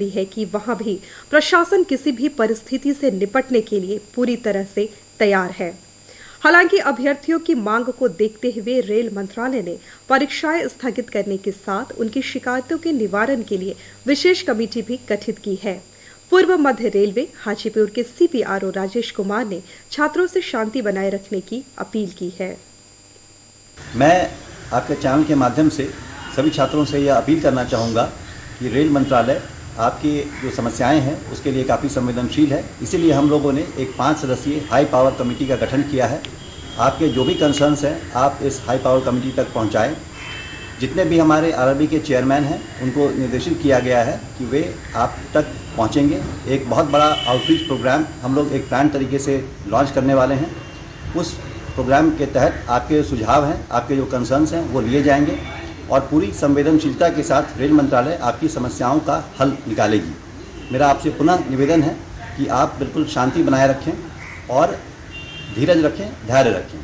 है कि वहां भी प्रशासन किसी भी परिस्थिति से निपटने के लिए पूरी तरह से तैयार है। हालांकि अभ्यर्थियों की मांग को देखते हुए रेल मंत्रालय ने परीक्षाएं स्थगित करने के साथ उनकी शिकायतों के निवारण के लिए विशेष कमेटी भी गठित की है। पूर्व मध्य रेलवे हाजीपुर के CPRO राजेश कुमार ने छात्रों से शांति बनाए रखने की अपील की है। मैं आपके चैनल के माध्यम से सभी छात्रों से यह अपील करना चाहूँगा कि रेल मंत्रालय आपकी जो समस्याएं हैं उसके लिए काफ़ी संवेदनशील है। इसीलिए हम लोगों ने एक 5 सदस्यीय हाई पावर कमेटी का गठन किया है। आपके जो भी कंसर्न्स हैं आप इस हाई पावर कमेटी तक पहुंचाएं। जितने भी हमारे RRB के चेयरमैन हैं उनको निर्देशित किया गया है कि वे आप तक पहुंचेंगे। एक बहुत बड़ा आउटरीच प्रोग्राम हम लोग एक प्लान तरीके से लॉन्च करने वाले हैं। उस प्रोग्राम के तहत आपके सुझाव हैं, आपके जो कंसर्न्स हैं वो लिए जाएंगे और पूरी संवेदनशीलता के साथ रेल मंत्रालय आपकी समस्याओं का हल निकालेगी। मेरा आपसे पुनः निवेदन है कि आप बिल्कुल शांति बनाए रखें और धीरज रखें, धैर्य रखें।